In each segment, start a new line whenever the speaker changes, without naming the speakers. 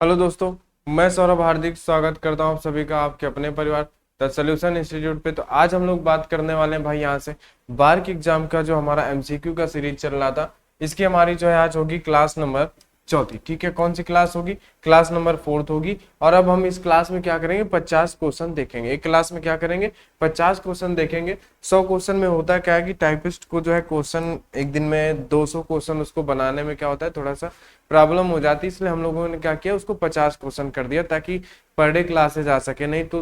Hello दोस्तों। मैं सौरभ हार्दिक स्वागत करता हूं आप सभी का आपके अपने परिवार द सॉल्यूशन इंस्टीट्यूट पे। तो आज हम लोग बात करने वाले हैं भाई यहाँ से बार के एग्जाम का जो हमारा एमसीक्यू का सीरीज चल रहा था, इसकी हमारी जो है आज होगी क्लास नंबर चौथी। ठीक है, कौन सी क्लास होगी? क्लास नंबर फोर्थ होगी। और अब हम इस क्लास में क्या करेंगे, 50 क्वेश्चन देखेंगे। एक क्लास में क्या करेंगे, 50 क्वेश्चन देखेंगे। 100 क्वेश्चन में होता है क्या है कि टाइपिस्ट को जो है क्वेश्चन एक दिन में 200 क्वेश्चन उसको बनाने में क्या होता है, थोड़ा सा प्रॉब्लम हो जाती है। इसलिए हम लोगों ने क्या किया, उसको 50 क्वेश्चन कर दिया ताकि पर डे क्लासेज आ सके। नहीं तो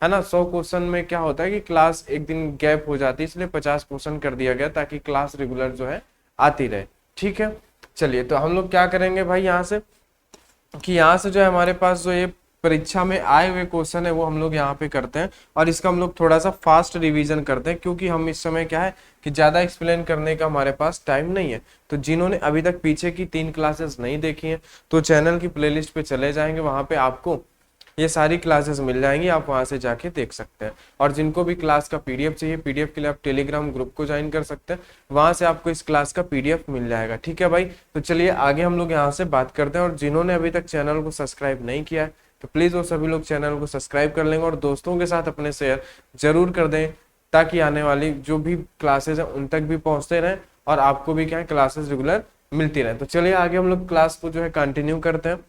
है ना, 100 क्वेश्चन में क्या होता है कि क्लास एक दिन गैप हो जाती है, इसलिए 50 क्वेश्चन कर दिया गया ताकि क्लास रेगुलर जो है आती रहे। ठीक है, चलिए तो हम लोग क्या करेंगे भाई यहाँ से कि यहाँ से जो है हमारे पास जो ये परीक्षा में आए हुए क्वेश्चन है वो हम लोग यहाँ पे करते हैं और इसका हम लोग थोड़ा सा फास्ट रिवीजन करते हैं, क्योंकि हम इस समय क्या है कि ज्यादा एक्सप्लेन करने का हमारे पास टाइम नहीं है। तो जिन्होंने अभी तक पीछे की 3 क्लासेस नहीं देखी हैं तो चैनल की प्लेलिस्ट पे चले जाएंगे, वहां पे आपको ये सारी क्लासेस मिल जाएंगी, आप वहां से जाके देख सकते हैं। और जिनको भी क्लास का पीडीएफ चाहिए, पीडीएफ के लिए आप टेलीग्राम ग्रुप को ज्वाइन कर सकते हैं, वहां से आपको इस क्लास का पीडीएफ मिल जाएगा। ठीक है भाई, तो चलिए आगे हम लोग यहाँ से बात करते हैं। और जिन्होंने अभी तक चैनल को सब्सक्राइब नहीं किया है तो प्लीज वो सभी लोग चैनल को सब्सक्राइब कर लेंगे और दोस्तों के साथ अपने शेयर जरूर कर दें, ताकि आने वाली जो भी क्लासेस है उन तक भी पहुंचते रहें और आपको भी क्या है क्लासेस रेगुलर मिलती रहे। तो चलिए आगे हम लोग क्लास को जो है कंटिन्यू करते हैं।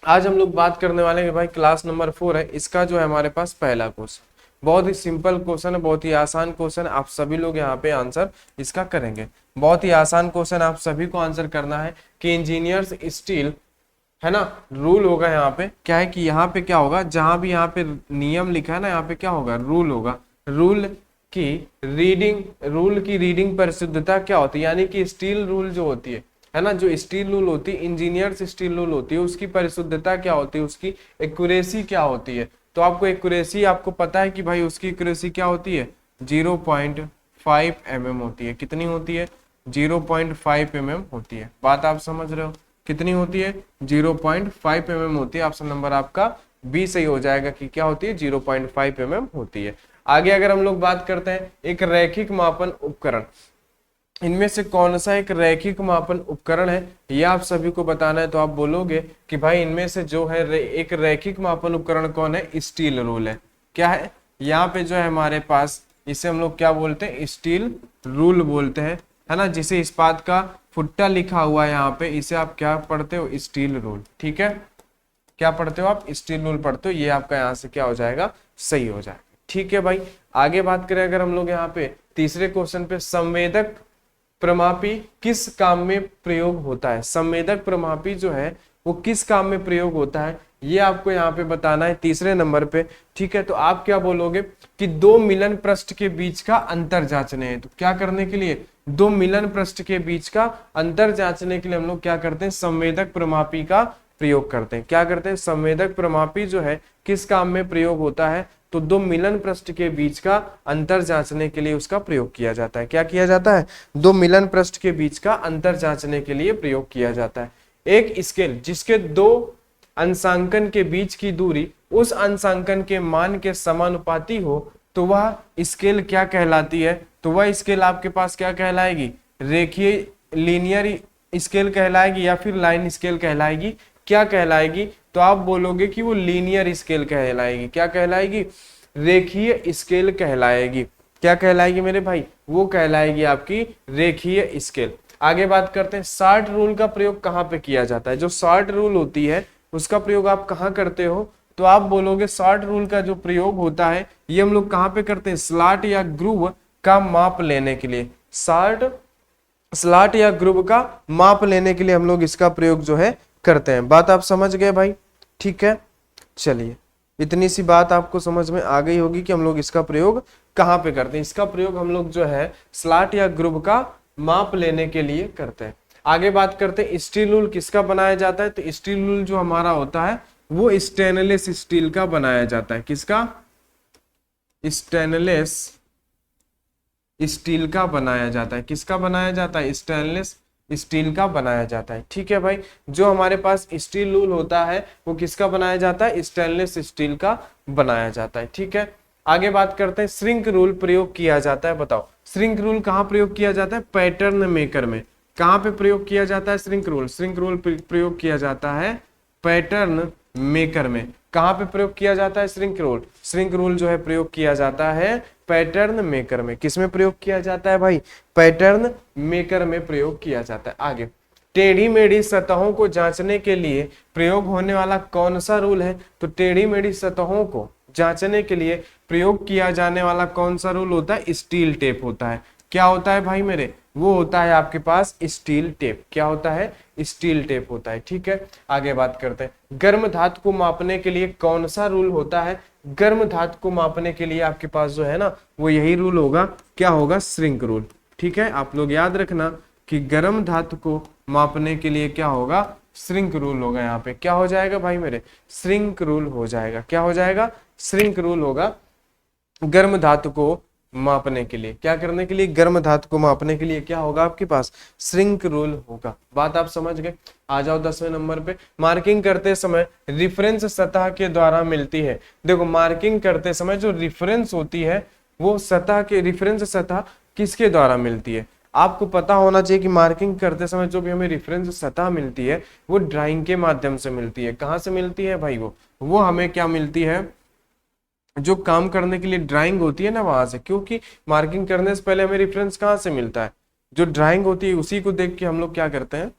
आज हम लोग बात करने वाले हैं भाई क्लास नंबर 4 है, इसका जो है हमारे पास पहला क्वेश्चन बहुत ही सिंपल क्वेश्चन है, बहुत ही आसान क्वेश्चन है। आप सभी लोग यहाँ पे आंसर इसका करेंगे। बहुत ही आसान क्वेश्चन आप सभी को आंसर करना है कि इंजीनियर्स स्टील, है ना, रूल होगा यहाँ पे क्या है कि यहाँ पे क्या होगा, जहां भी यहाँ पे नियम लिखा है ना, यहाँ पे क्या होगा, रूल होगा। रूल की रीडिंग परिशुद्धता क्या होती है, यानी कि स्टील रूल जो होती है ना, जो स्टील रूल होती है, इंजीनियर्स स्टील रूल होती है, उसकी परिशुद्धता क्या होती है, उसकी एक्यूरेसी क्या होती है। तो आपको एक्यूरेसी आपको पता है कि भाई उसकी एक्यूरेसी क्या होती है, 0.5 mm होती है। कितनी होती है, 0.5 mm होती है। बात आप समझ रहे हो, कितनी होती है, 0.5 mm होती है। ऑप्शन नंबर आपका बी सही हो जाएगा कि क्या होती है, 0.5 mm होती है। आगे अगर हम लोग बात करते हैं एक रैखिक मापन उपकरण, इनमें से कौन सा एक रैखिक मापन उपकरण है, यह आप सभी को बताना है। तो आप बोलोगे कि भाई इनमें से जो है एक रैखिक मापन उपकरण कौन है, स्टील रूल है। क्या है, यहाँ पे जो है हमारे पास इसे हम लोग क्या बोलते हैं, स्टील रूल बोलते हैं, है ना। जिसे इस्पात का फुट्टा लिखा हुआ है यहाँ पे, इसे आप क्या पढ़ते हो, स्टील रूल। ठीक है, क्या पढ़ते हो आप, स्टील रूल पढ़ते हो। ये आपका यहाँ से क्या हो जाएगा, सही हो जाएगा। ठीक है भाई, आगे बात करें अगर हम लोग यहाँ पे तीसरे क्वेश्चन पे, संवेदक प्रमापी किस काम में प्रयोग होता है। संवेदक प्रमापी जो है वो किस काम में प्रयोग होता है, ये आपको यहाँ पे बताना है तीसरे नंबर पे। ठीक है, तो आप क्या बोलोगे कि दो मिलन पृष्ठ के बीच का अंतर जांचने है। तो क्या करने के लिए, दो मिलन पृष्ठ के बीच का अंतर जांचने के लिए हम लोग क्या करते हैं, संवेदक प्रमापी का प्रयोग करते हैं। क्या करते हैं, संवेदक प्रमापी जो है किस काम में प्रयोग होता है, तो दो मिलन पृष्ठ के बीच का अंतर जांचने के लिए उसका प्रयोग किया जाता है। क्या किया जाता है, दो मिलन पृष्ठ के बीच का अंतर जांचने के लिए प्रयोग किया जाता है। एक स्केल जिसके दो अंशांकन के बीच की दूरी उस अंशांकन के मान के समानुपाती हो तो वह स्केल क्या कहलाती है, तो वह स्केल आपके पास क्या कहलाएगी, रेखीय लीनियर स्केल कहलाएगी या फिर लाइन स्केल कहलाएगी। क्या कहलाएगी, तो आप बोलोगे कि वो लीनियर स्केल कहलाएगी। क्या कहलाएगी, रेखीय स्केल कहलाएगी। क्या कहलाएगी मेरे भाई, वो कहलाएगी आपकी रेखीय स्केल। आगे बात करते हैं शॉर्ट रूल का प्रयोग कहाँ पे किया जाता है। जो शॉर्ट रूल होती है उसका प्रयोग आप कहाँ करते हो, तो आप बोलोगे शॉर्ट रूल का जो प्रयोग होता है ये हम लोग कहाँ पे करते हैं, स्लॉट या ग्रूव का माप लेने के लिए। स्लॉट या ग्रूव का माप लेने के लिए हम लोग इसका प्रयोग जो है करते हैं। बात आप समझ गए भाई, ठीक है। चलिए इतनी सी बात आपको समझ में आ गई होगी कि हम लोग इसका प्रयोग कहाँ पे करते हैं। इसका प्रयोग हम लोग जो है स्लॉट या ग्रूव का माप लेने के लिए करते हैं। आगे बात करते हैं स्टील रूल किसका बनाया जाता है, तो स्टील रूल जो हमारा होता है वो स्टेनलेस स्टील का बनाया जाता है। किसका, स्टेनलेस स्टील का बनाया जाता है। किसका बनाया जाता है, स्टेनलेस स्टील का बनाया जाता है। ठीक है भाई, जो हमारे पास स्टील रूल होता है वो किसका बनाया जाता है, स्टेनलेस स्टील का बनाया जाता है। ठीक है, आगे बात करते हैं श्रिंक रूल प्रयोग किया जाता है। बताओ श्रिंक रूल कहाँ प्रयोग किया जाता है, पैटर्न मेकर में। कहाँ पे प्रयोग किया जाता है श्रिंक रूल, श्रिंक रूल प्रयोग किया जाता है पैटर्न मेकर में। कहां पे प्रयोग किया जाता है श्रिंक रूल? श्रिंक रूल जो है प्रयोग किया जाता है पैटर्न मेकर में। किसमें प्रयोग किया जाता है भाई? पैटर्न मेकर में प्रयोग किया जाता है। आगे, टेढ़ी मेढ़ी सतहों को जांचने के लिए प्रयोग होने वाला कौन सा रूल है? तो टेढ़ी मेढ़ी सतहों को जांचने के लिए प्रयोग किया जाने वाला कौन सा रूल होता है? स्टील टेप होता है। क्या होता है भाई मेरे? वो होता है आपके पास स्टील टेप। क्या होता है? स्टील टेप होता है। ठीक है, आगे बात करते हैं। गर्म धातु को मापने के लिए कौन सा रूल होता है? गर्म धातु को मापने के लिए आपके पास जो है ना, वो यही रूल होगा। क्या होगा? Shrink rule. ठीक है, आप लोग याद रखना कि गर्म धातु को मापने के लिए क्या होगा? श्रिंक रूल होगा। यहाँ पे क्या हो जाएगा भाई मेरे? श्रिंक रूल हो जाएगा। क्या हो जाएगा? श्रिंक रूल होगा। गर्म धातु को मापने के लिए, क्या करने के लिए? गर्म धातु को मापने के लिए क्या होगा आपके पास? श्रिंक रूल होगा। बात आप समझ गए। आ जाओ 10वें नंबर पे। मार्किंग करते समय रिफरेंस सतह के द्वारा मिलती है। देखो, मार्किंग करते समय जो रिफरेंस होती है वो सतह के, रिफरेंस सतह किसके द्वारा मिलती है? आपको पता होना चाहिए कि मार्किंग करते समय जो भी हमें रिफरेंस सतह मिलती है वो ड्राइंग के माध्यम से मिलती है। कहाँ से मिलती है भाई? वो हमें क्या मिलती है? जो काम करने के लिए ड्राइंग होती है ना, वहां से। क्योंकि मार्किंग करने से पहले हमें रेफरेंस कहाँ से मिलता है? जो ड्राइंग होती है उसी को देख के हम लोग क्या करते हैं?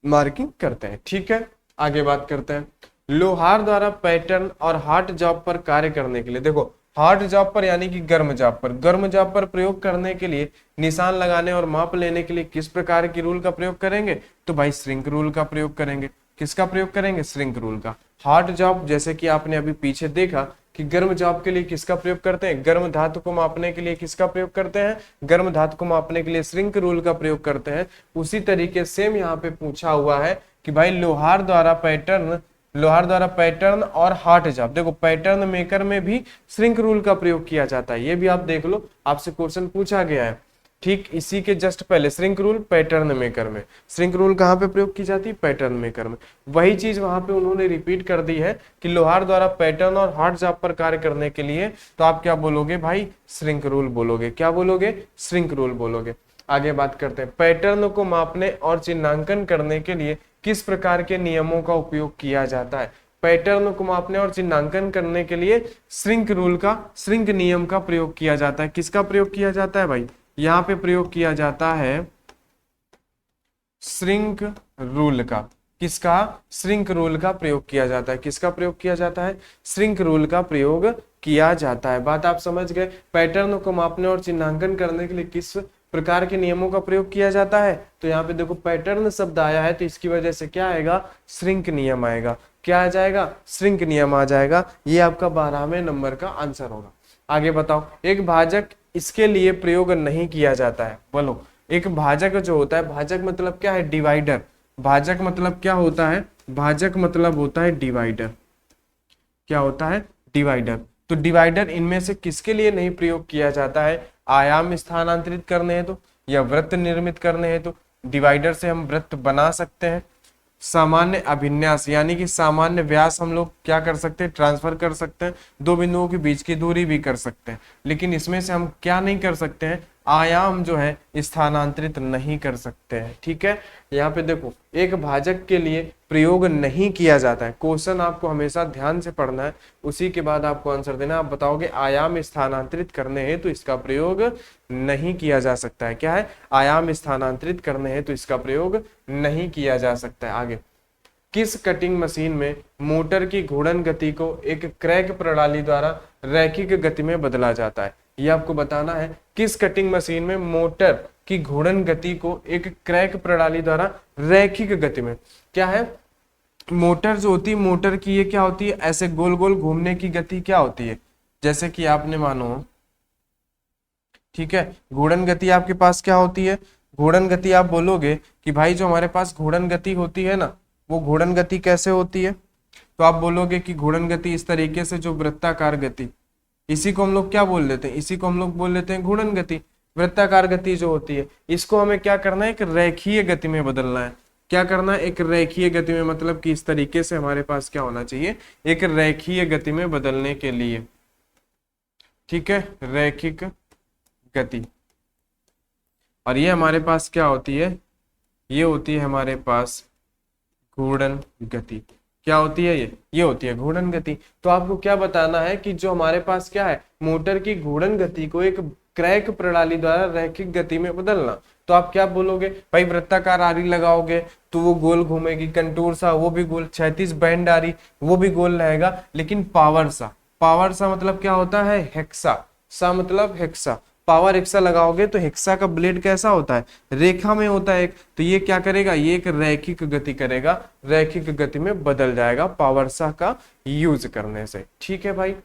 मार्किंग करते हैं। ठीक है, आगे बात करते हैं। लोहार द्वारा पैटर्न और हार्ड जॉब पर कार्य करने के लिए, देखो हार्ड जॉब पर यानी कि गर्म जॉब पर, गर्म जॉब पर प्रयोग करने के लिए, निशान लगाने और माप लेने के लिए किस प्रकार की रूल का प्रयोग करेंगे? तो भाई श्रिंक रूल का प्रयोग करेंगे। किसका प्रयोग करेंगे? श्रिंक रूल का। हार्ड जॉब, जैसे कि आपने अभी पीछे देखा कि गर्म जॉब के लिए किसका प्रयोग करते हैं? गर्म धातु को मापने के लिए किसका प्रयोग करते हैं? गर्म धातु को मापने के लिए श्रिंक रूल का प्रयोग करते हैं। उसी तरीके सेम यहाँ पे पूछा हुआ है कि भाई लोहार द्वारा पैटर्न और हार्ड जॉब, देखो पैटर्न मेकर में भी श्रिंक रूल का प्रयोग किया जाता है। ये भी आप देख लो, आपसे क्वेश्चन पूछा गया है। ठीक इसी के जस्ट पहले श्रिंक रूल पैटर्न मेकर में, श्रिंक रूल कहाँ पे प्रयोग की जाती है? पैटर्न मेकर में। वही चीज वहां पे उन्होंने रिपीट कर दी है कि लोहार द्वारा पैटर्न और हार्ड जॉब पर कार्य करने के लिए, तो आप क्या बोलोगे भाई? श्रिंक रूल बोलोगे। क्या बोलोगे? श्रिंक रूल बोलोगे। आगे बात करते हैं। पैटर्न को मापने और चिन्हांकन करने के लिए किस प्रकार के नियमों का उपयोग किया जाता है? पैटर्न को मापने और चिन्हांकन करने के लिए श्रिंक रूल का, श्रिंक नियम का प्रयोग किया जाता है। किसका प्रयोग किया जाता है भाई? यहाँ पे प्रयोग किया जाता है श्रिंक रूल का। किसका? श्रिंक रूल का प्रयोग किया जाता है। किसका प्रयोग किया जाता है? श्रिंक रूल का प्रयोग किया जाता है। बात आप समझ गए। पैटर्न को मापने और चिन्हांकन करने के लिए किस प्रकार के नियमों का प्रयोग किया जाता है? तो यहाँ पे देखो पैटर्न शब्द आया है, तो इसकी वजह से क्या आएगा? श्रिंक नियम आएगा। क्या आ जाएगा? श्रिंक नियम आ जाएगा। ये आपका 12वें नंबर का आंसर होगा। आगे बताओ। एक भाजक इसके लिए प्रयोग नहीं किया जाता है। बोलो, एक भाजक जो होता है, भाजक मतलब क्या है? डिवाइडर। भाजक मतलब क्या होता है? भाजक मतलब होता है डिवाइडर। क्या होता है? डिवाइडर। तो डिवाइडर इनमें से किसके लिए नहीं प्रयोग किया जाता है? आयाम स्थानांतरित करने हेतु या वृत्त निर्मित करने हेतु। डिवाइडर से हम वृत्त बना सकते हैं। सामान्य अभिन्यास यानी कि सामान्य व्यास हम लोग क्या कर सकते हैं? ट्रांसफर कर सकते हैं। दो बिंदुओं के बीच की दूरी भी कर सकते हैं। लेकिन इसमें से हम क्या नहीं कर सकते हैं? आयाम जो है स्थानांतरित नहीं कर सकते हैं। ठीक है, यहाँ पे देखो एक भाजक के लिए प्रयोग नहीं किया जाता है। क्वेश्चन आपको हमेशा ध्यान से पढ़ना है, उसी के बाद आपको आंसर देना। आप बताओगे आयाम स्थानांतरित करने हेतु इसका प्रयोग नहीं किया जा सकता है। क्या है? आयाम स्थानांतरित करने हेतु इसका प्रयोग नहीं किया जा सकता है। आगे, किस कटिंग मशीन में मोटर की घूर्णन गति को एक क्रैंक प्रणाली द्वारा रैखिक गति में बदला जाता है? ये आपको बताना है। किस कटिंग मशीन में मोटर की घूर्णन गति को एक क्रैंक प्रणाली द्वारा रैखिक गति में, क्या है? मोटर जो होती है, मोटर की ये क्या होती है? ऐसे गोल गोल घूमने की गति क्या होती है? जैसे कि आपने मानो, ठीक है, घूर्णन गति आपके पास क्या होती है? घूर्णन गति आप बोलोगे कि भाई जो हमारे पास घूर्णन गति होती है ना, वो घूर्णन गति कैसे होती है? तो आप बोलोगे कि घूर्णन गति इस तरीके से, जो वृत्ताकार गति, इसी को हम लोग क्या बोल लेते हैं? इसी को हम लोग बोल लेते हैं घूर्णन गति। वृत्ताकार गति जो होती है, इसको हमें क्या करना है? एक रेखीय गति में बदलना है। क्या करना है? एक रेखीय गति में, मतलब कि इस तरीके से हमारे पास क्या होना चाहिए? एक रेखीय गति में बदलने के लिए, ठीक है, रैखिक गति। और ये हमारे पास क्या होती है? ये होती है हमारे पास घूर्णन गति। क्या होती है ये होती है घूर्णन गति। तो आपको क्या बताना है कि जो हमारे पास क्या है, मोटर की घूर्णन गति को एक क्रैंक प्रणाली द्वारा रैखिक गति में बदलना। तो आप क्या बोलोगे भाई, वृत्ताकार आरी लगाओगे तो वो गोल घूमेगी, कंटूर सा वो भी गोल, क्षैतिज बैंड आरी वो भी गोल रहेगा, लेकिन पावर सा मतलब क्या होता है, हेक्सा सा मतलब हेक्सा, पावर हेक्सा लगाओगे तो हेक्सा का ब्लेड कैसा होता है, रेखा में होता है एक, तो ये क्या करेगा, ये एक रैखिक गति करेगा, रैखिक गति में बदल जाएगा पावर सा का यूज करने से। ठीक है भाई।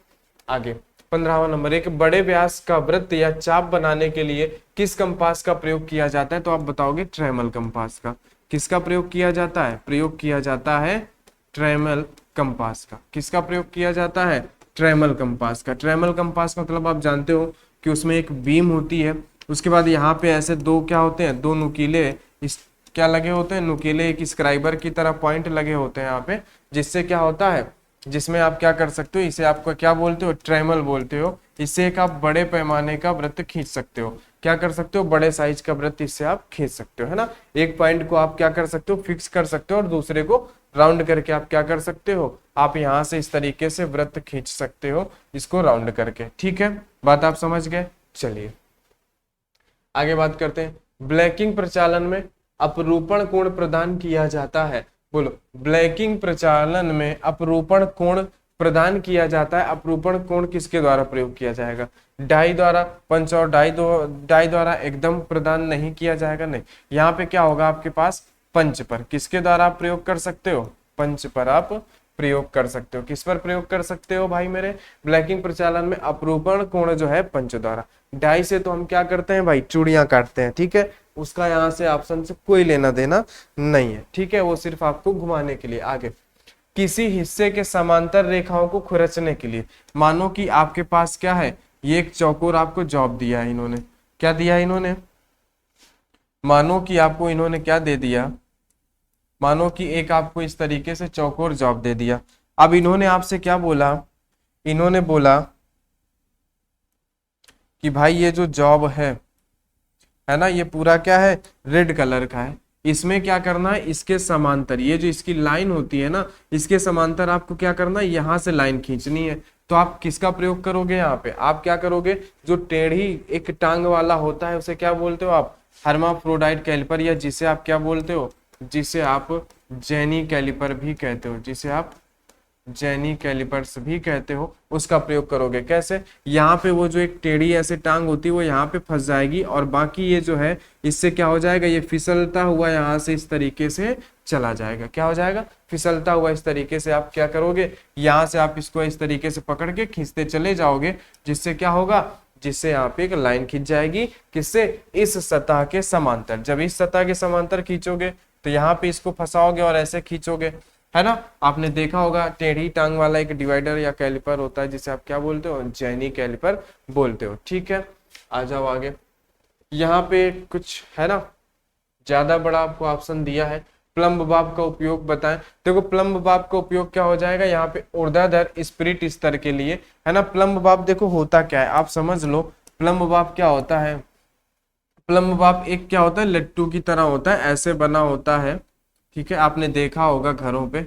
आगे 15वां नंबर, एक बड़े व्यास का वृत्त या चाप बनाने के लिए किस कंपास का प्रयोग किया जाता है, तो आप बताओगे ट्रेमल कंपास का। किसका प्रयोग किया जाता है, प्रयोग किया जाता है ट्रेमल कंपास का। किसका प्रयोग किया जाता है, ट्रेमल कंपास का। ट्रेमल कंपास का मतलब आप जानते हो कि उसमें एक बीम होती है, उसके बाद यहाँ पे ऐसे दो क्या होते हैं, दो नुकीले इस क्या लगे होते हैं, नुकीले एक स्क्राइबर की तरह पॉइंट लगे होते हैं यहाँ पे, जिससे क्या होता है, जिसमें आप क्या कर सकते हो, इसे आपको क्या बोलते हो, ट्रेमल बोलते हो। इससे एक आप बड़े पैमाने का वृत्त खींच सकते हो। क्या कर सकते हो, बड़े साइज का वृत्त इससे आप खींच सकते हो, है ना। एक पॉइंट को आप क्या कर सकते हो, फिक्स कर सकते हो, और दूसरे को राउंड करके आप क्या कर सकते हो, आप यहाँ से इस तरीके से वृत्त खींच सकते हो, इसको राउंड करके। ठीक है, बात आप समझ गए। चलिए आगे बात करते हैं। ब्लैकिंग प्रचालन में अपरूपण कोण प्रदान किया जाता है। बोलो, ब्लैकिंग प्रचालन में अपरूपण कोण प्रदान किया जाता है। अपरूपण कोण किसके द्वारा प्रयोग किया जाएगा, डाई द्वारा। पंच और डाई द्वारा एकदम प्रदान नहीं किया जाएगा, नहीं। यहाँ पे क्या होगा आपके पास, पंच पर। किसके द्वारा आप प्रयोग कर सकते हो, पंच पर आप प्रयोग कर सकते हो। किस पर प्रयोग कर सकते हो भाई मेरे, ब्लैकिंग प्रचालन में अपरूपण कोण जो है पंच द्वारा। डाई से तो हम क्या करते हैं भाई, चूड़ियां काटते हैं, ठीक है, उसका यहाँ से ऑप्शन से कोई लेना देना नहीं है, ठीक है, वो सिर्फ आपको घुमाने के लिए। आगे, किसी हिस्से के समांतर रेखाओं को खुरचने के लिए, मानो कि आपके पास क्या है, ये एक चौकोर आपको जॉब दिया है इन्होंने। क्या दिया है इन्होंने, मानो कि आपको इन्होंने क्या दे दिया, मानो कि एक आपको इस तरीके से चौकोर जॉब दे दिया। अब इन्होंने आपसे क्या बोला, इन्होंने बोला कि भाई ये जो जॉब है ना, ये पूरा क्या है, रेड कलर का है। इसमें क्या करना है, इसके समांतर, ये जो इसकी लाइन होती है ना, इसके समांतर आपको क्या करना है, यहां से लाइन खींचनी है। तो आप किसका प्रयोग करोगे, यहाँ पे आप क्या करोगे, जो टेढ़ी एक टांग वाला होता है उसे क्या बोलते हो आप, हर्माफ्रोडाइट कैलिपर, या जिसे आप क्या बोलते हो, जिसे आप जेनी कैलिपर भी कहते हो, जिसे आप जेनी कैलिपर्स भी कहते हो, उसका प्रयोग करोगे। कैसे, यहाँ पे वो जो एक टेढ़ी ऐसे टांग होती है वो यहाँ पे फंस जाएगी, और बाकी ये जो है इससे क्या हो जाएगा, ये फिसलता हुआ यहाँ से इस तरीके से चला जाएगा। क्या हो जाएगा, फिसलता हुआ इस तरीके से आप क्या करोगे, यहाँ से आप इसको इस तरीके से पकड़ के खींचते चले जाओगे, जिससे क्या होगा, जिससे यहाँ पे एक लाइन खींच जाएगी, किससे, इस सतह के समांतर। जब इस सतह के समांतर खींचोगे तो यहाँ पे इसको फंसाओगे और ऐसे खींचोगे, है ना। आपने देखा होगा टेढ़ी टांग वाला एक डिवाइडर या कैलिपर होता है, जिसे आप क्या बोलते हो, जेनी कैलिपर बोलते हो। ठीक है, आ जाओ आगे। यहाँ पे कुछ है ना, ज्यादा बड़ा आपको ऑप्शन दिया है, प्लम्ब बाब का उपयोग बताएं। देखो प्लम्ब बाब का उपयोग क्या हो जाएगा, यहाँ पे ऊर्ध्वाधर स्पिरिट स्तर के लिए, है ना। प्लम्ब बाब देखो होता क्या है, आप समझ लो। प्लम्ब बाब क्या होता है, प्लम्ब बाब एक क्या होता है, लट्टू की तरह होता है, ऐसे बना होता है, ठीक है। आपने देखा होगा घरों पे,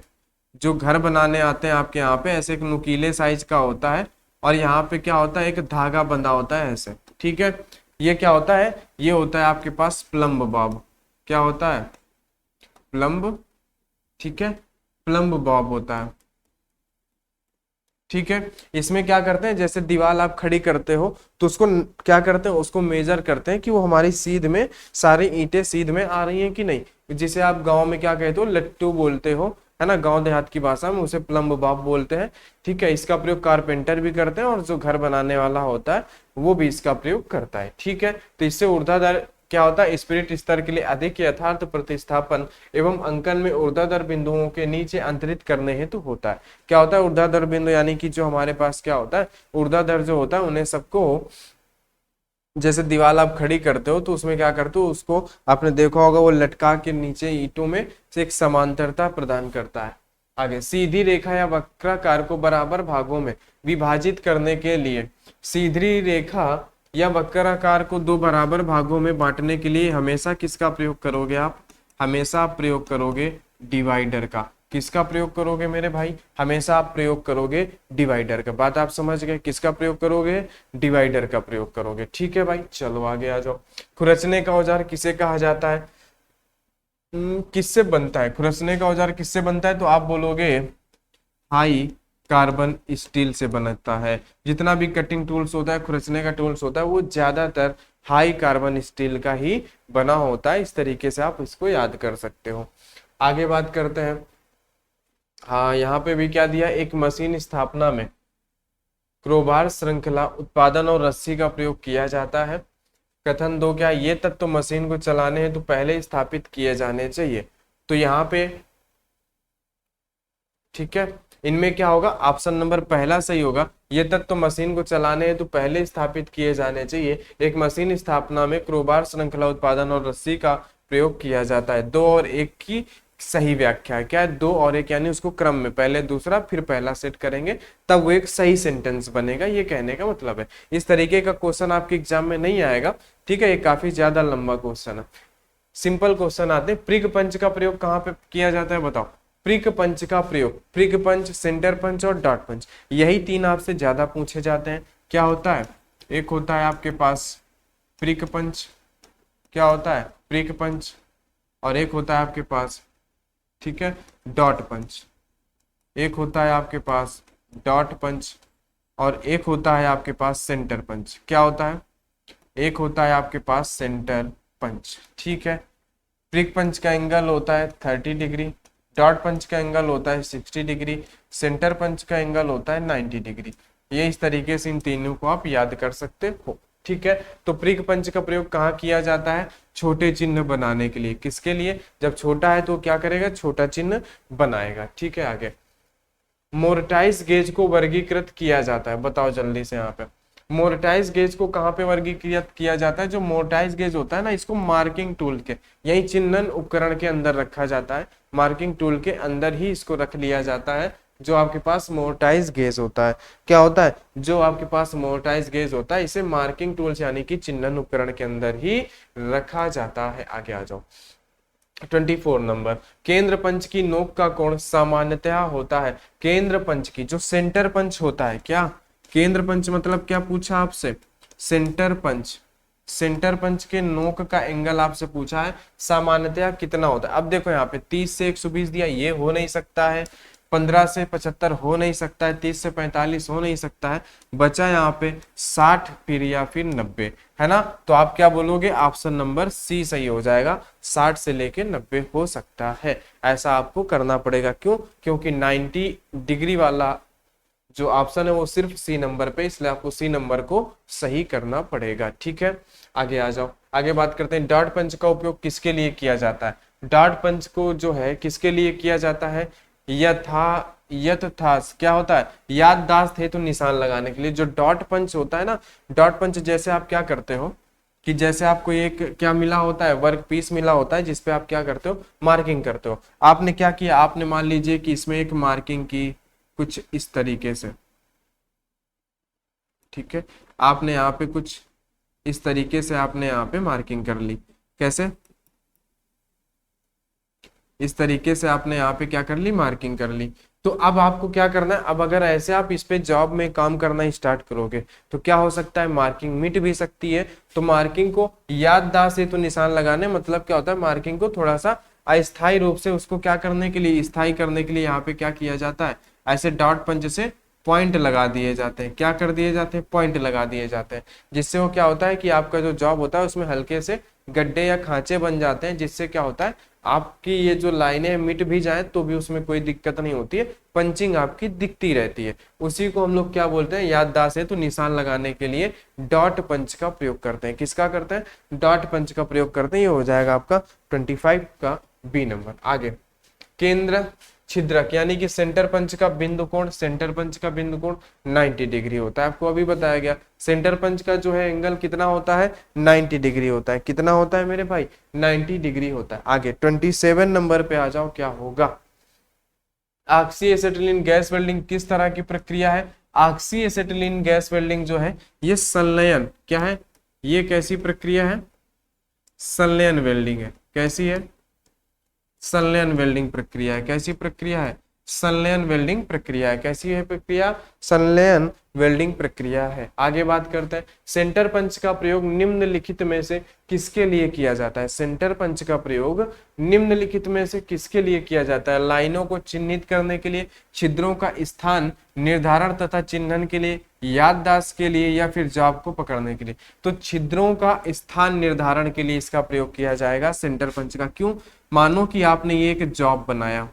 जो घर बनाने आते हैं आपके यहाँ पे, ऐसे एक नुकीले साइज का होता है, और यहाँ पे क्या होता है, एक धागा बंधा होता है ऐसे, ठीक है। ये क्या होता है, ये होता है आपके पास प्लम्ब बॉब। क्या होता है, प्लम्ब, ठीक है, प्लम्ब बॉब होता है, ठीक है। इसमें क्या करते हैं, जैसे दीवार आप खड़ी करते हो तो उसको क्या करते हैं, उसको मेजर करते हैं कि वो हमारी सीध में, सारी ईंटें सीध में आ रही हैं कि नहीं, जिसे आप गांव में क्या कहते हो, लट्टू बोलते हो, है ना, गांव देहात की भाषा में उसे प्लम्ब बॉब बोलते हैं, ठीक है। इसका प्रयोग कारपेंटर भी करते हैं, और जो घर बनाने वाला होता है वो भी इसका प्रयोग करता है, ठीक है। तो इससे ऊर्ध्वाधर क्या होता है, स्पिरिट स्तर के लिए अधिक यथार्थ प्रतिस्थापन एवं अंकन में ऊर्ध्वाधर बिंदुओं के नीचे अंतरित करने हेतु होता है। क्या होता है ऊर्ध्वाधर बिंदु, यानी कि जो हमारे पास क्या होता है, ऊर्ध्वाधर जो होता है उन्हें सबको, जैसे दीवार आप खड़ी करते हो तो उसमें क्या करते हो, उसको आपने देखा होगा वो लटका के नीचे ईंटों में से एक समांतरता प्रदान करता है। आगे, सीधी रेखा या वक्राकार को बराबर भागों में विभाजित करने के लिए, सीधी रेखा या वक्राकार को दो बराबर भागों में बांटने के लिए हमेशा किसका प्रयोग करोगे आप, हमेशा प्रयोग करोगे डिवाइडर का। किसका प्रयोग करोगे मेरे भाई, हमेशा आप प्रयोग करोगे डिवाइडर का। बात आप समझ गए, किसका प्रयोग करोगे, डिवाइडर का प्रयोग करोगे। ठीक है भाई, चलो आगे आ जाओ। खुरचने का औजार किसे कहा जाता है, किससे बनता है, खुरचने का औजार किससे बनता है, तो आप बोलोगे हाई कार्बन स्टील से बनता है। जितना भी कटिंग टूल्स होता है, खुरचने का टूल्स होता है, वो ज्यादातर हाई कार्बन स्टील का ही बना होता है। इस तरीके से आप इसको याद कर सकते हो। आगे बात करते हैं। हाँ, यहाँ पे भी क्या दिया, एक मशीन स्थापना में क्रोबार श्रृंखला उत्पादन और रस्सी का प्रयोग किया जाता है। कथन दो, क्या ये तत्व मशीन को चलाने हेतु पहले स्थापित किए जाने चाहिए। तो यहाँ पे ठीक है, इनमें क्या होगा, ऑप्शन नंबर पहला सही होगा। ये तत्व मशीन को चलाने हेतु पहले स्थापित किए जाने चाहिए। एक मशीन स्थापना में क्रोबार श्रृंखला उत्पादन और रस्सी का प्रयोग किया जाता है। 2 और 1 की सही व्याख्या है। क्या है, 2 और 1 यानी उसको क्रम में पहले दूसरा फिर पहला सेट करेंगे, तब वो एक सही सेंटेंस बनेगा, ये कहने का मतलब है। इस तरीके का क्वेश्चन आपके एग्जाम में नहीं आएगा। ठीक है, ये काफी ज्यादा लंबा क्वेश्चन है। सिंपल क्वेश्चन आते हैं। प्रिक पंच का प्रयोग कहाँ पे किया जाता है, बताओ। प्रिक पंच का प्रयोग, प्रिक पंच, सेंटर पंच और डॉट पंच, यही 3 आपसे ज्यादा पूछे जाते हैं। क्या होता है, एक होता है आपके पास प्रिक पंच, क्या होता है प्रिक पंच, और एक होता है आपके पास, ठीक है, डॉट पंच। एक होता है आपके पास डॉट पंच और एक होता है आपके पास सेंटर पंच। क्या होता है, एक होता है आपके पास सेंटर पंच। ठीक है, प्रिक पंच का एंगल होता है 30 डिग्री, डॉट पंच का एंगल होता है 60 डिग्री, सेंटर पंच का एंगल होता है 90 डिग्री। ये इस तरीके से इन तीनों को आप याद कर सकते हो। ठीक है, तो प्रिक पंच का प्रयोग कहाँ किया जाता है, छोटे चिन्ह बनाने के लिए। किसके लिए, जब छोटा है तो क्या करेगा, छोटा चिन्ह बनाएगा। ठीक है, आगे मोर्टाइज गेज को वर्गीकृत किया जाता है। बताओ जल्दी से, यहाँ पे मोर्टाइज गेज को कहाँ पे वर्गीकृत किया जाता है। जो मोर्टाइज गेज होता है ना, इसको मार्किंग टूल के, यही चिन्हन उपकरण के अंदर रखा जाता है। मार्किंग टूल के अंदर ही इसको रख लिया जाता है। जो आपके पास मोर्टाइज गेज होता है, क्या होता है, जो आपके पास मोर्टाइज गेज होता है, इसे मार्किंग टूल्स यानी कि चिन्हन उपकरण के अंदर ही रखा जाता है। आगे आ जाओ। 24 नंबर, केंद्र पंच की नोक का कोण सामान्यतः होता है। केंद्र पंच की, जो सेंटर पंच होता है, क्या केंद्र पंच मतलब क्या पूछा आपसे, सेंटर पंच। सेंटर पंच के नोक का एंगल आपसे पूछा है, सामान्यतः कितना होता है। अब देखो यहाँ पे 30 से 120 दिया, ये हो नहीं सकता है। 15 से 75 हो नहीं सकता है। 30 से 45 हो नहीं सकता है। बचा यहाँ पे 60 फिर या फिर 90, है ना। तो आप क्या बोलोगे, ऑप्शन नंबर सी सही हो जाएगा। 60 से लेके 90 हो सकता है, ऐसा आपको करना पड़ेगा। क्यों, क्योंकि 90 डिग्री वाला जो ऑप्शन है वो सिर्फ सी नंबर पे, इसलिए आपको सी नंबर को सही करना पड़ेगा। ठीक है, आगे आ जाओ। आगे बात करते हैं, डॉट पंच का उपयोग किसके लिए किया जाता है। डॉट पंच को जो है किसके लिए किया जाता है, यथार्थ क्या होता है, याददाश्त हेतु निशान लगाने के लिए। जो डॉट पंच होता है ना, डॉट पंच जैसे आप क्या करते हो कि जैसे आपको एक क्या मिला होता है, वर्क पीस मिला होता है, जिसपे आप क्या करते हो, मार्किंग करते हो। आपने क्या किया, आपने मान लीजिए कि इसमें एक मार्किंग की कुछ इस तरीके से, ठीक है, आपने यहाँ पे कुछ इस तरीके से आपने यहाँ पे मार्किंग कर ली। कैसे, इस तरीके से आपने यहाँ पे क्या कर ली, मार्किंग कर ली। तो अब आपको क्या करना है, अब अगर ऐसे आप इस पे जॉब में काम करना स्टार्ट करोगे तो क्या हो सकता है, मार्किंग मिट भी सकती है। तो मार्किंग को याददाश्त से तो निशान लगाने मतलब क्या होता है, मार्किंग को थोड़ा सा अस्थायी रूप से उसको क्या करने के लिए, स्थायी करने के लिए यहाँ पे क्या किया जाता है, ऐसे डॉट पंच से पॉइंट लगा दिए जाते हैं। क्या कर दिए जाते हैं, पॉइंट लगा दिए जाते हैं। जिससे वो क्या होता है कि आपका जो जॉब होता है उसमें हल्के से गड्ढे या खांचे बन जाते हैं, जिससे क्या होता है, आपकी ये जो लाइनें मिट भी जाए तो भी उसमें कोई दिक्कत नहीं होती है, पंचिंग आपकी दिखती रहती है। उसी को हम लोग क्या बोलते हैं, याददाश्त है तो निशान लगाने के लिए डॉट पंच का प्रयोग करते हैं। किसका करते हैं, डॉट पंच का प्रयोग करते हैं। ये हो जाएगा आपका 25 का बी नंबर। आगे, केंद्र छिद्रक यानी कि सेंटर पंच का बिंदु कोण, सेंटर पंच का बिंदु कोण 90 डिग्री होता है। आपको अभी बताया गया, सेंटर पंच का जो है एंगल कितना होता है, 90 डिग्री होता है। कितना होता है मेरे भाई, 90 डिग्री होता है। आगे 27 नंबर पे आ जाओ, क्या होगा, ऑक्सी एसिटिलीन गैस वेल्डिंग किस तरह की प्रक्रिया है। ऑक्सी एसिटिलीन गैस वेल्डिंग जो है ये संलयन, क्या है, ये कैसी प्रक्रिया है, संलयन वेल्डिंग है। कैसी है, संलयन वेल्डिंग प्रक्रिया है। कैसी प्रक्रिया है? संलयन वेल्डिंग प्रक्रिया है। कैसी है प्रक्रिया? संलयन वेल्डिंग प्रक्रिया है। आगे बात करते हैं, सेंटर पंच का प्रयोग निम्नलिखित में से किसके लिए किया जाता है? सेंटर पंच का प्रयोग निम्नलिखित में से किसके लिए किया जाता है? लाइनों को चिन्हित करने के लिए, छिद्रों का स्थान निर्धारण तथा चिन्हन के लिए, याददाश्त के लिए, या फिर जॉब को पकड़ने के लिए। तो छिद्रों का स्थान निर्धारण के लिए इसका प्रयोग किया जाएगा सेंटर पंच का। क्यों? मानो कि आपने ये एक जॉब बनाया,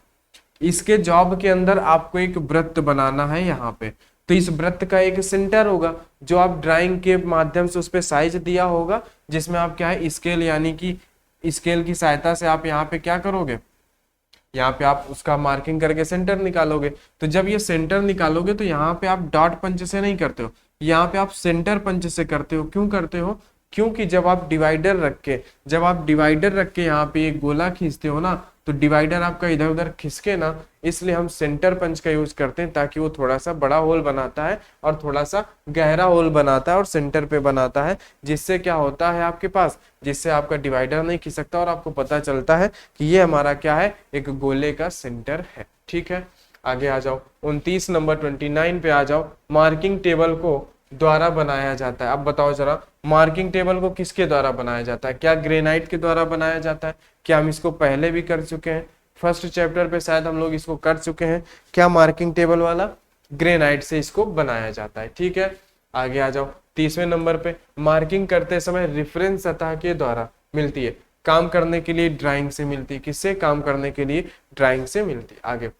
इसके जॉब के अंदर आपको एक वृत्त बनाना है यहाँ पे, तो इस वृत्त का एक सेंटर होगा जो आप ड्राइंग के माध्यम से उस पर साइज दिया होगा, जिसमें आप क्या है स्केल यानी कि स्केल की सहायता से आप यहाँ पे क्या करोगे, यहाँ पे आप उसका मार्किंग करके सेंटर निकालोगे। तो जब ये सेंटर निकालोगे तो यहाँ पे आप डॉट पंच से नहीं करते हो, यहाँ पे आप सेंटर पंच से करते हो। क्यों करते हो? क्योंकि जब आप डिवाइडर रख के यहाँ पे एक गोला खींचते हो ना, तो डिवाइडर आपका इधर उधर खिसके ना, इसलिए हम सेंटर पंच का यूज करते हैं, ताकि वो थोड़ा सा बड़ा होल बनाता है और थोड़ा सा गहरा होल बनाता है और सेंटर पे बनाता है, जिससे क्या होता है आपके पास, जिससे आपका डिवाइडर नहीं खिसकता और आपको पता चलता है कि ये हमारा क्या है, एक गोले का सेंटर है। ठीक है, आगे आ जाओ 29 नंबर 29 पे आ जाओ। मार्किंग टेबल को द्वारा बनाया जाता है। अब बताओ जरा, मार्किंग टेबल को किसके द्वारा बनाया जाता है? क्या ग्रेनाइट के द्वारा बनाया जाता है? क्या हम इसको पहले भी कर चुके हैं? फर्स्ट चैप्टर पे शायद हम लोग इसको कर चुके हैं। क्या मार्किंग टेबल वाला? ग्रेनाइट से इसको बनाया जाता है। ठीक है, आगे आ जाओ 30वें नंबर पे। मार्किंग करते समय रेफरेंस सतह के द्वारा मिलती है। काम करने के लिए ड्राइंग से मिलती है। किससे? काम करने के लिए ड्राइंग से मिलती है। आगे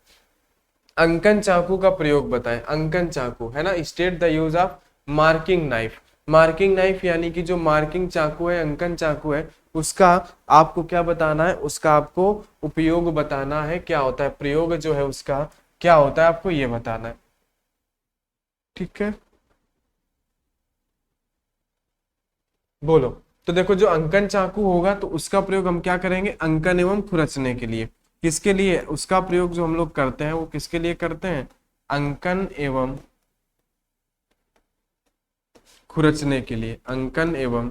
अंकन चाकू का प्रयोग बताएं। अंकन चाकू है ना, state the use of marking knife. Marking knife यानी कि जो मार्किंग चाकू है, अंकन चाकू है, उसका आपको क्या बताना है? उसका आपको उपयोग बताना है। क्या होता है प्रयोग जो है उसका, क्या होता है आपको ये बताना है। ठीक है, बोलो। तो देखो, जो अंकन चाकू होगा तो उसका प्रयोग हम क्या करेंगे? अंकन एवं खुरचने के लिए। किसके लिए उसका प्रयोग जो हम लोग करते हैं वो किसके लिए करते हैं? अंकन एवं खुरचने के लिए। अंकन एवं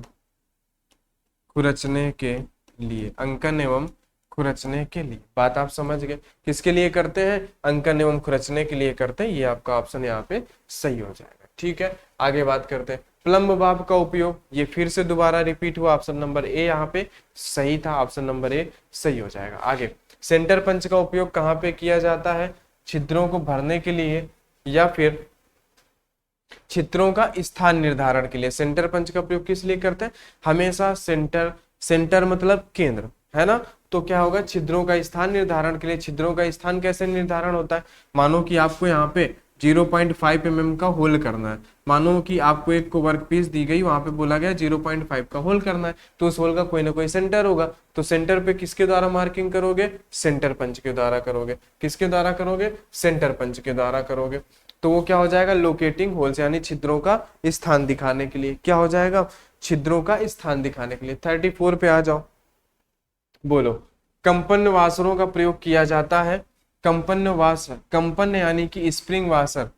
खुरचने के लिए। अंकन एवं खुरचने के लिए। बात आप समझ गए? किसके लिए करते हैं? अंकन एवं खुरचने के लिए करते हैं। ये आपका ऑप्शन यहाँ पे सही हो जाएगा। ठीक है, आगे बात करते हैं प्लम्ब बाब का उपयोग। ये फिर से दोबारा रिपीट हुआ। ऑप्शन नंबर ए यहाँ पे सही था। ऑप्शन नंबर ए सही हो जाएगा। आगे सेंटर पंच का उपयोग कहाँ पे किया जाता है? छिद्रों को भरने के लिए या फिर छिद्रों का स्थान निर्धारण के लिए। सेंटर पंच का प्रयोग किस लिए करते हैं? हमेशा सेंटर मतलब केंद्र है ना, तो क्या होगा? छिद्रों का स्थान निर्धारण के लिए। छिद्रों का स्थान कैसे निर्धारण होता है? मानो कि आपको यहाँ पे 0.5 mm का होल करना है। मानो कि आपको एक को वर्क पीस दी गई, वहां पे बोला गया 0.5 का होल करना है, तो उस होल का कोई ना कोई सेंटर होगा। तो सेंटर पे किसके द्वारा मार्किंग करोगे? सेंटर पंच के द्वारा करोगे। किसके द्वारा करोगे? सेंटर पंच के द्वारा करोगे। तो वो क्या हो जाएगा? लोकेटिंग होल्स, यानी छिद्रों का स्थान दिखाने के लिए। क्या हो जाएगा? छिद्रों का स्थान दिखाने के लिए। 34 पे आ जाओ, बोलो। कंपन वासरों का प्रयोग किया जाता है। कंपन वासर, कंपन यानी कि स्प्रिंग वासर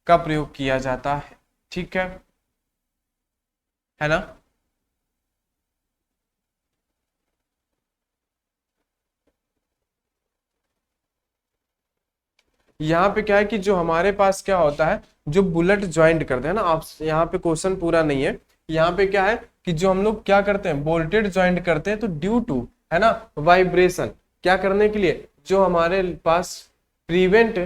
का प्रयोग किया जाता है। ठीक है ना? यहाँ पे क्या है कि जो हमारे पास क्या होता है, जो बुलेट ज्वाइंट करते हैं ना, आप यहाँ पे क्वेश्चन पूरा नहीं है। यहाँ पे क्या है कि जो हम लोग क्या करते हैं, बोल्टेड ज्वाइंट करते हैं, तो ड्यू टू है ना वाइब्रेशन, क्या करने के लिए, जो हमारे पास प्रिवेंट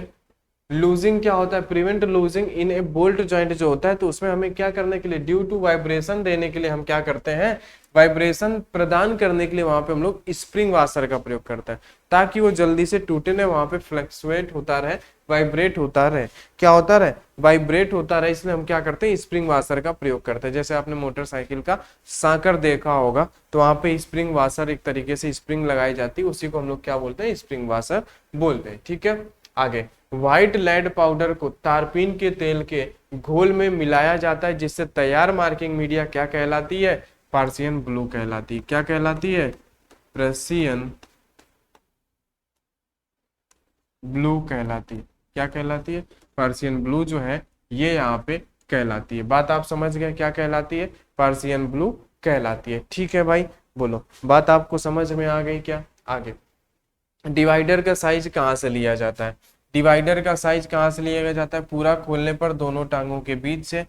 लूजिंग क्या होता है, prevent losing in A bolt joint जो होता है, तो उसमें हमें क्या करने के लिए, ड्यू टू वाइब्रेशन देने के लिए हम क्या करते हैं, वाइब्रेशन प्रदान करने के लिए वहां पे हम लोग स्प्रिंग वाशर का प्रयोग करते हैं, ताकि वो जल्दी से टूटे ना, वहां पे फ्लक्चुएट होता रहे, वाइब्रेट होता रहे, क्या होता रहे, वाइब्रेट होता रहे, इसलिए हम क्या करते हैं, स्प्रिंग वाशर का प्रयोग करते हैं। जैसे आपने मोटरसाइकिल का सांकर देखा होगा, तो वहां पे स्प्रिंग वाशर एक तरीके से स्प्रिंग लगाई जाती है, उसी को हम लोग क्या बोलते हैं, स्प्रिंग वाशर बोलते हैं। ठीक है, आगे व्हाइट लेड पाउडर को तारपीन के तेल के घोल में मिलाया जाता है, जिससे तैयार मार्किंग मीडिया क्या कहलाती है, पर्सियन ब्लू कहलाती है। क्या कहलाती है, पर्सियन ब्लू कहलाती है। क्या कहलाती है, पर्सियन ब्लू जो है ये यहाँ पे कहलाती है। बात आप समझ गए, क्या कहलाती है, पर्सियन ब्लू कहलाती है। ठीक है भाई, बोलो, बात आपको समझ में आ गई क्या? आगे डिवाइडर का साइज कहाँ से लिया जाता है? डिवाइडर का साइज कहाँ से लिया जाता है? पूरा खोलने पर दोनों टांगों के बीच से,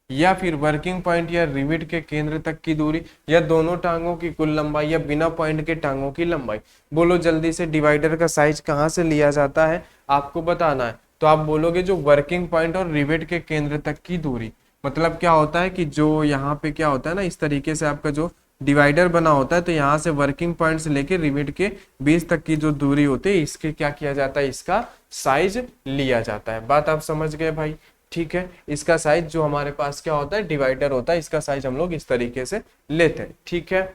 या फिर वर्किंग पॉइंट या रिविट के केंद्र तक की दूरी, या दोनों टांगों की कुल लंबाई, या बिना पॉइंट के टांगों की लंबाई। बोलो जल्दी से, डिवाइडर का साइज कहाँ से लिया जाता है आपको बताना है। तो आप बोलोगे जो वर्किंग पॉइंट और रिवेट के केंद्र तक की दूरी। मतलब क्या होता है कि जो यहाँ पे क्या होता है ना, इस तरीके से आपका जो डिवाइडर बना होता है, तो यहाँ से वर्किंग पॉइंट से लेकर रिवेट के बीच तक की जो दूरी होती है, इसके क्या किया जाता है, इसका साइज लिया जाता है। बात आप समझ गए भाई? ठीक है, इसका साइज जो हमारे पास क्या होता है, डिवाइडर होता है, इसका साइज हम लोग इस तरीके से लेते हैं। ठीक है,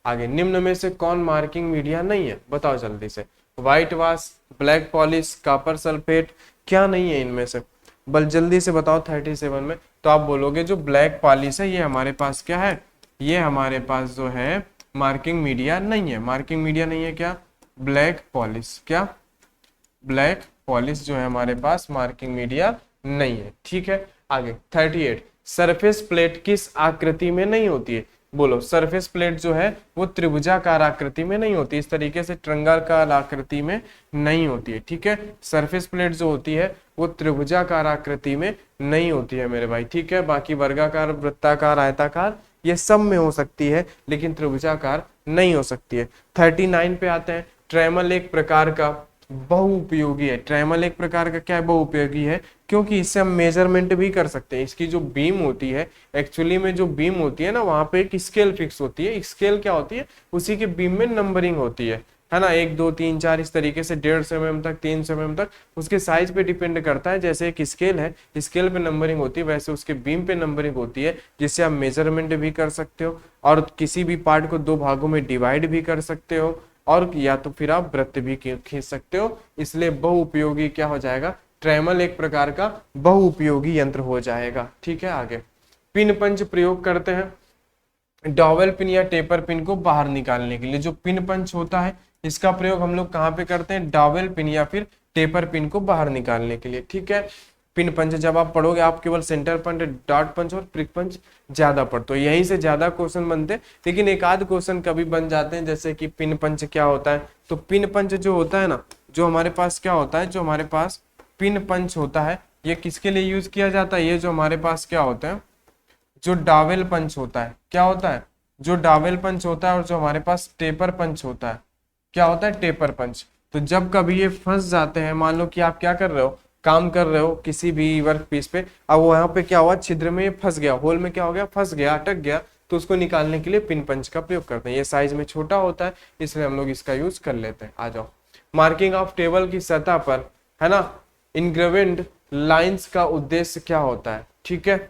आगे, निम्न में से कौन मार्किंग मीडिया नहीं है? बताओ जल्दी से। White wash, black polish, copper sulphate, क्या नहीं है इनमें से? बल जल्दी से बताओ 37 में। तो आप बोलोगे जो ब्लैक पॉलिश है, ये हमारे पास क्या है, ये हमारे पास जो है मार्किंग मीडिया नहीं है। मार्किंग मीडिया नहीं है क्या? Black polish. क्या? ब्लैक पॉलिश जो है हमारे पास मार्किंग मीडिया नहीं है। ठीक है, आगे 38, सरफेस प्लेट किस आकृति में नहीं होती है? बोलो, सरफेस प्लेट जो है वो त्रिभुजाकार आकृति में नहीं होती, इस तरीके से ट्रंगाकार आकृति में नहीं होती है। ठीक है, सरफेस प्लेट जो होती है वो त्रिभुजाकार आकृति में नहीं होती है मेरे भाई। ठीक है, बाकी वर्गाकार, वृत्ताकार, आयताकार ये सब में हो सकती है, लेकिन त्रिभुजाकार नहीं हो सकती है। 39 पे आते हैं। ट्रेमल एक प्रकार का बहुउपयोगी है। ट्रेमल एक प्रकार का क्या है, बहुउपयोगी है, क्योंकि इससे हम मेजरमेंट भी कर सकते हैं। इसकी जो बीम होती है, एक्चुअली में जो बीम होती है ना, वहां पे एक स्केल फिक्स होती है। स्केल क्या होती है, उसी के बीम में नंबरिंग होती है ना, 1 2 3 4 इस तरीके से 150 mm तक, 300 mm तक, उसके साइज पे डिपेंड करता है। जैसे एक स्केल है, स्केल पे नंबरिंग होती है, वैसे उसके बीम पे नंबरिंग होती है, जिससे आप मेजरमेंट भी कर सकते हो और किसी भी पार्ट को 2 भागों में डिवाइड भी कर सकते हो, और या तो फिर आप वृत्त भी खींच सकते हो। इसलिए बहुउपयोगी क्या हो जाएगा, ट्रेमल एक प्रकार का बहुउपयोगी यंत्र हो जाएगा। ठीक है, आगे, पिन पंच प्रयोग करते हैं डॉवेल पिन या टेपर पिन को बाहर निकालने के लिए। जो पिन पंच होता है, इसका प्रयोग हम लोग कहाँ पे करते हैं, डॉवेल पिन या फिर टेपर पिन को बाहर निकालने के लिए। ठीक है, पिन पंच जब आप पढ़ोगे, आप केवल सेंटर पंच, डॉट पंच और प्रिक पंच ज्यादा पढ़ते हो, यहीं से ज्यादा क्वेश्चन बनते हैं। लेकिन एक आध क्वेश्चन कभी बन जाते हैं, जैसे कि पिन पंच क्या होता है। तो पिन पंच जो होता है ना, जो हमारे पास क्या होता है, जो हमारे पास पिन पंच होता है, ये किसके लिए यूज किया जाता है? ये जो हमारे पास क्या होता है, जो डावेल पंच होता है, क्या होता है, जो डावेल पंच होता है, और जो हमारे पास टेपर पंच होता है, क्या होता है, टेपर पंच। तो जब कभी ये फंस जाते हैं, मान लो कि आप क्या कर रहे हो, काम कर रहे हो किसी भी वर्क पीस पे, अब वो यहाँ पे क्या हुआ, छिद्र में फंस गया, होल में क्या हो गया, फंस गया, अटक गया, तो उसको निकालने के लिए पिन पंच का प्रयोग करते हैं। ये साइज में छोटा होता है, इसलिए हम लोग इसका यूज कर लेते हैं। आ जाओ, मार्किंग ऑफ टेबल की सतह पर, है ना, इंग्रेवेड लाइंस का उद्देश्य क्या होता है? ठीक है,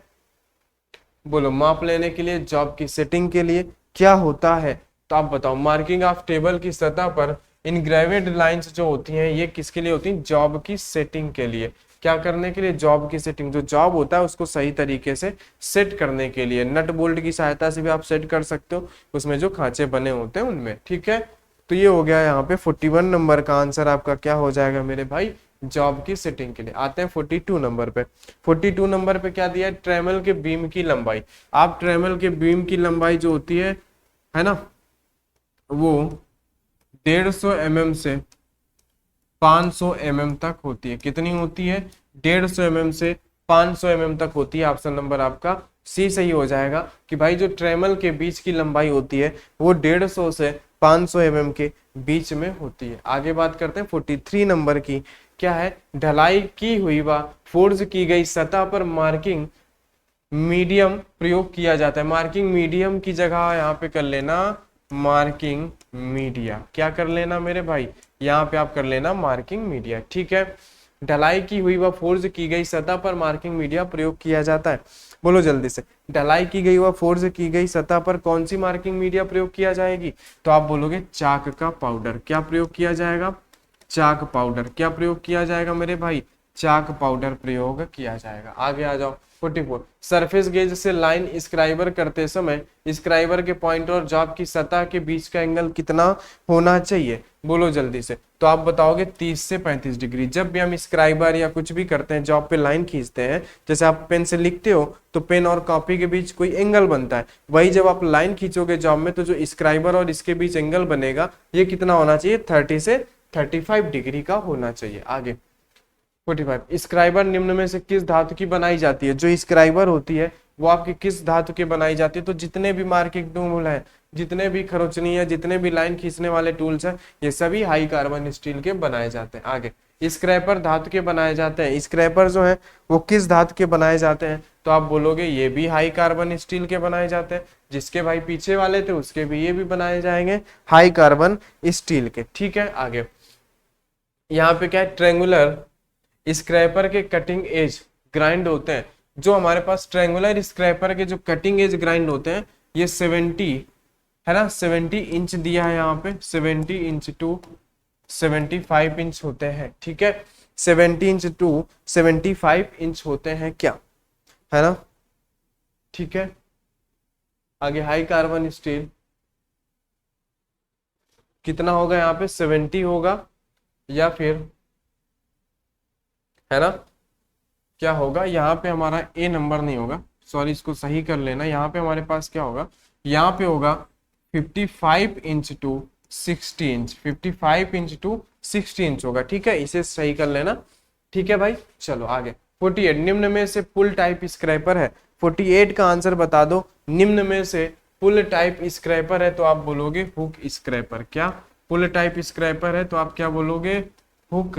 बोलो, माप लेने के लिए, जॉब की सेटिंग के लिए, क्या होता है? तो आप बताओ, मार्किंग ऑफ टेबल की सतह पर इनग्रेवेड लाइंस जो होती हैं, ये किसके लिए होती हैं? जॉब की सेटिंग के लिए। क्या करने के लिए? जॉब की सेटिंग। जो जॉब होता है उसको सही तरीके से सेट करने के लिए, नट बोल्ट की सहायता से भी आप सेट कर सकते हो, उसमें जो खांचे बने होते हैं उनमें। ठीक है, तो ये हो गया यहाँ पे 41 नंबर का आंसर आपका क्या हो जाएगा मेरे भाई, जॉब की सेटिंग के लिए। आते हैं 42 नंबर पे। 42 नंबर पे क्या दिया है, ट्रेमल के बीम की लंबाई। आप ट्रेमल के बीम की लंबाई जो होती है ना, वो 150 mm से 500 mm तक होती है। कितनी होती है? 150 mm से 500 mm तक होती है। ऑप्शन नंबर आपका सी सही हो जाएगा कि भाई जो ट्रेमल के बीच की लंबाई होती है वो 150 से 500 mm के बीच में होती है। आगे बात करते हैं 43 नंबर की। क्या है? ढलाई की हुई व फोर्ज की गई सतह पर मार्किंग मीडियम प्रयोग किया जाता है। मार्किंग मीडियम की जगह यहाँ पे कर लेना मार्किंग मीडिया। क्या कर लेना मेरे भाई, यहाँ पे आप कर लेना मार्किंग मीडिया। ठीक है, ढलाई की हुई व फोर्ज की गई सतह पर मार्किंग मीडिया प्रयोग किया जाता है। बोलो जल्दी से, ढलाई की गई व फोर्ज की गई सतह पर कौन सी मार्किंग मीडिया प्रयोग किया जाएगी? तो आप बोलोगे चाक का पाउडर। क्या प्रयोग किया जाएगा? Chalk powder. क्या प्रयोग किया जाएगा मेरे भाई? चाक पाउडर प्रयोग किया जाएगा। आगे आ जाओ 44। सरफेस गेज से लाइन स्क्राइबर करते समय स्क्राइबर के पॉइंट और जॉब की सतह के बीच का एंगल कितना होना चाहिए? बोलो जल्दी से। तो आप बताओगे 30 से 35 डिग्री। जब भी हम स्क्राइबर या कुछ भी करते हैं, जॉब पे लाइन खींचते हैं, जैसे आप पेन से लिखते हो तो पेन और कॉपी के बीच कोई एंगल बनता है, वही जब आप लाइन खींचोगे जॉब में तो जो स्क्राइबर और इसके बीच एंगल बनेगा ये कितना होना चाहिए? 30 से 35 डिग्री का होना चाहिए। आगे 45, स्क्राइबर निम्न में से किस धातु की बनाई जाती है? जो स्क्राइबर होती है वो आपकी किस धातु की बनाई जाती है? तो जितने भी मार्किंग टूल है, जितने भी खरोचनी है, जितने भी लाइन खींचने वाले टूल्स हैं, ये सभी हाई कार्बन स्टील के बनाए जाते हैं। आगे स्क्रैपर धातु के बनाए जाते हैं। स्क्रैपर जो है वो किस धातु के बनाए जाते हैं? तो आप बोलोगे ये भी हाई कार्बन स्टील के बनाए जाते हैं। जिसके भाई पीछे वाले थे उसके भी ये भी बनाए जाएंगे हाई कार्बन स्टील के। ठीक है, आगे यहाँ पे क्या है, ट्रेंगुलर स्क्रैपर के कटिंग एज ग्राइंड होते हैं। जो हमारे पास ट्रेंगुलर स्क्रैपर के जो कटिंग एज ग्राइंड होते हैं ये 70 है ना, 70 इंच दिया है यहाँ पे, 70 इंच टू 75 इंच होते हैं। ठीक है, 70 इंच टू 75 इंच होते हैं क्या, है ना। ठीक है, आगे हाई कार्बन स्टील कितना होगा यहाँ पे, 70 होगा या फिर, है ना, क्या होगा यहाँ पे हमारा ए नंबर नहीं होगा, सॉरी इसको सही कर लेना। यहाँ पे हमारे पास क्या होगा, यहाँ पे होगा 55 inch to 60 inch, 55 inch to 60 inch होगा। ठीक है, इसे सही कर लेना। ठीक है भाई, चलो आगे 48, निम्न में से पुल टाइप स्क्रैपर है। 48 का आंसर बता दो, निम्न में से पुल टाइप स्क्रैपर है तो आप बोलोगे हुक स्क्रैपर। क्या पुल टाइप स्क्रैपर है तो आप क्या बोलोगे, हुक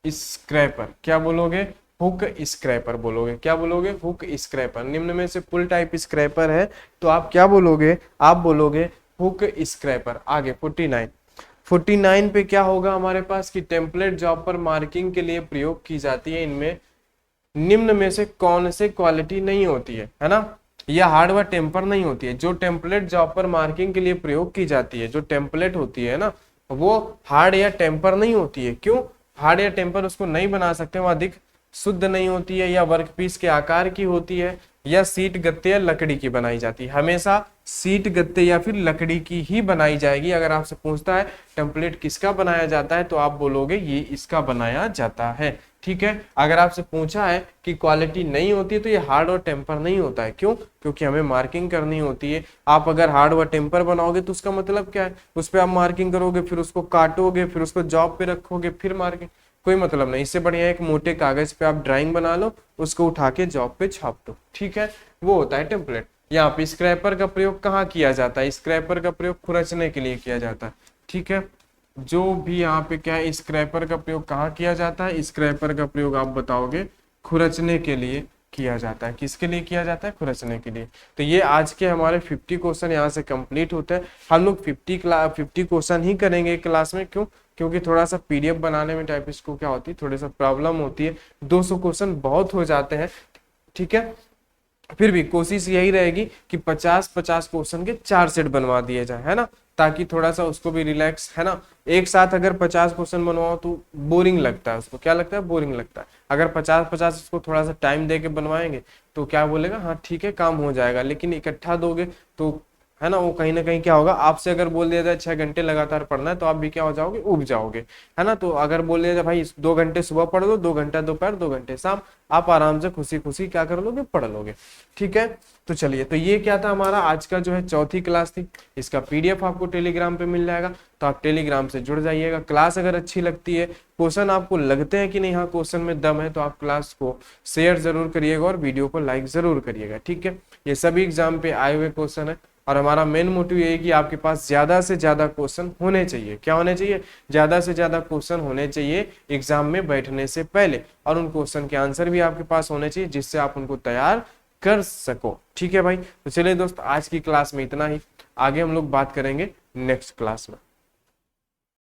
स्क्रैपर। क्या बोलोगे, हुक स्क्रैपर बोलोगे। क्या बोलोगे, हुक स्क्रैपर। निम्न में से पुल टाइप स्क्रैपर है तो आप क्या बोलोगे, आप बोलोगे हुक स्क्रैपर। आगे 49, 49 पे क्या होगा हमारे पास कि टेम्पलेट जॉब पर मार्किंग के लिए प्रयोग की जाती है, इनमें निम्न में से कौन से क्वालिटी नहीं होती है ना, यह हार्ड व टेम्पर नहीं होती है। जो टेम्पलेट जॉब पर मार्किंग के लिए प्रयोग की जाती है, जो टेम्पलेट होती है ना, वो हार्ड या टेम्पर नहीं होती है। क्यों, हार्ड या टेम्पर उसको नहीं बना सकते, वो अधिक शुद्ध नहीं होती है, या वर्कपीस के आकार की होती है, या सीट गत्ते या लकड़ी की बनाई जाती है। हमेशा सीट गत्ते या फिर लकड़ी की ही बनाई जाएगी। अगर आपसे पूछता है टेम्पलेट किसका बनाया जाता है तो आप बोलोगे ये इसका बनाया जाता है। ठीक है, अगर आपसे पूछा है कि क्वालिटी नहीं होती है तो ये हार्ड और टेम्पर नहीं होता है। क्यों, क्योंकि हमें मार्किंग करनी होती है। आप अगर हार्ड व टेम्पर बनाओगे तो उसका मतलब क्या है, उस पर आप मार्किंग करोगे, फिर उसको काटोगे, फिर उसको जॉब पे रखोगे, फिर मार्किंग, कोई मतलब नहीं। इससे बढ़िया एक मोटे कागज पे आप ड्राइंग बना लो, उसको उठा के जॉब पे छाप दो। ठीक है, वो होता है टेम्पलेट। यहाँ पे स्क्रैपर का प्रयोग कहाँ किया जाता है, स्क्रैपर का प्रयोग खुरचने के लिए किया जाता है। ठीक है, जो भी यहाँ पे क्या है, स्क्रैपर का प्रयोग कहाँ किया जाता है, स्क्रैपर का प्रयोग आप बताओगे खुरचने के लिए किया जाता है। किसके लिए किया जाता है, खुरचने के लिए। तो ये आज के हमारे 50 क्वेश्चन यहाँ से कंप्लीट होते हैं। हम लोग 50 क्वेश्चन ही करेंगे एक क्लास में। क्यों, क्योंकि थोड़ा सा पीडीएफ बनाने में टाइपिस्ट को क्या होती है, थोड़ी सा प्रॉब्लम होती है। 200 क्वेश्चन बहुत हो जाते हैं। ठीक है, फिर भी कोशिश यही रहेगी कि 50-50 क्वेश्चन के 4 सेट बनवा दिए जाए, है ना, ताकि थोड़ा सा उसको भी रिलैक्स, है ना। एक साथ अगर 50 क्वेश्चन बनवाओ तो बोरिंग लगता है उसको, क्या लगता है, बोरिंग लगता है। अगर 50-50 उसको थोड़ा सा टाइम दे के बनवाएंगे तो क्या बोलेगा, हाँ ठीक है काम हो जाएगा। लेकिन इकट्ठा दोगे तो, है ना, वो कहीं ना कहीं क्या होगा, आपसे अगर बोल दिया जाए 6 घंटे लगातार पढ़ना है तो आप भी क्या हो जाओगे, उब जाओगे, है ना। तो अगर बोल दिया जाए भाई 2 घंटे सुबह पढ़ लो, 2 घंटा दोपहर, 2 घंटे शाम, आप आराम से खुशी खुशी क्या कर लोगे, पढ़ लोगे। ठीक है, तो चलिए, तो ये क्या था हमारा आज का जो है चौथी क्लास थी। इसका पीडीएफ आपको टेलीग्राम पे मिल जाएगा, तो आप टेलीग्राम से जुड़ जाइएगा। क्लास अगर अच्छी लगती है, क्वेश्चन आपको लगते हैं कि नहीं हाँ क्वेश्चन में दम है, तो आप क्लास को शेयर जरूर करिएगा और वीडियो को लाइक जरूर करिएगा। ठीक है, ये सभी एग्जाम पे आए हुए क्वेश्चन है और हमारा मेन मोटिव ये है कि आपके पास ज्यादा से ज्यादा क्वेश्चन होने चाहिए। क्या होने चाहिए, ज्यादा से ज्यादा क्वेश्चन होने चाहिए एग्जाम में बैठने से पहले, और उन क्वेश्चन के आंसर भी आपके पास होने चाहिए जिससे आप उनको तैयार कर सको। ठीक है भाई, तो चलिए दोस्त, आज की क्लास में इतना ही। आगे हम लोग बात करेंगे नेक्स्ट क्लास में।